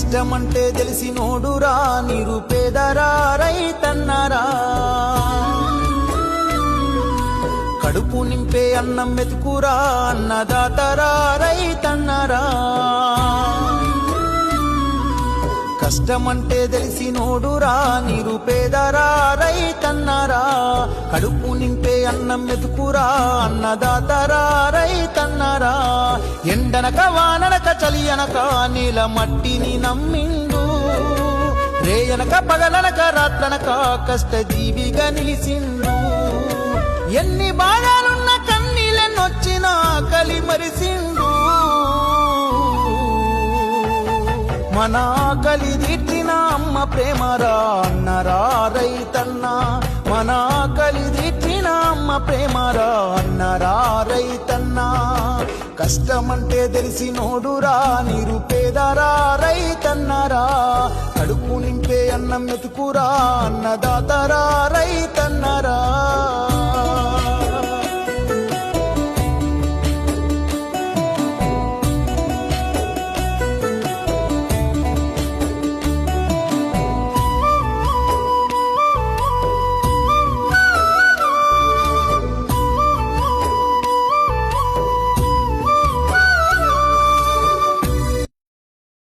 కష్టమంటే తెలిసినోడురా నిరుపేదరా రైతన్నరా కడుపు నింపే అన్నం మెతుకురా అన్నదాతరా రైతన్నరా కష్టమంటే తెలిసినోడురా నిరుపేదరా రైతన్నరా కడుపు నింపే అన్నం మెతుకురా అన్నదాతరా రైతన్నరా ఎండనక వాననక చలి అనక నీల మట్టిని నమ్మిండు రేయనక పగలనక రాత్రనక కష్టజీవిగా నిలిసిండు ఎన్ని బాధలున్న కన్నీళ్ళనొచ్చినా ఆకలి మరిసిండు మన ఆకలి తీర్చిన అమ్మ ప్రేమరా అన్నరా రైతన్న మన ఆకలి తీర్చిన అమ్మ ప్రేమరా అన్నరా రైతన్న కష్టమంటే తెలిసినోడురా నిరుపేదరా రైతన్నరా కడుపు నింపే అన్నం మెతుకురా అన్నదాతరా రైత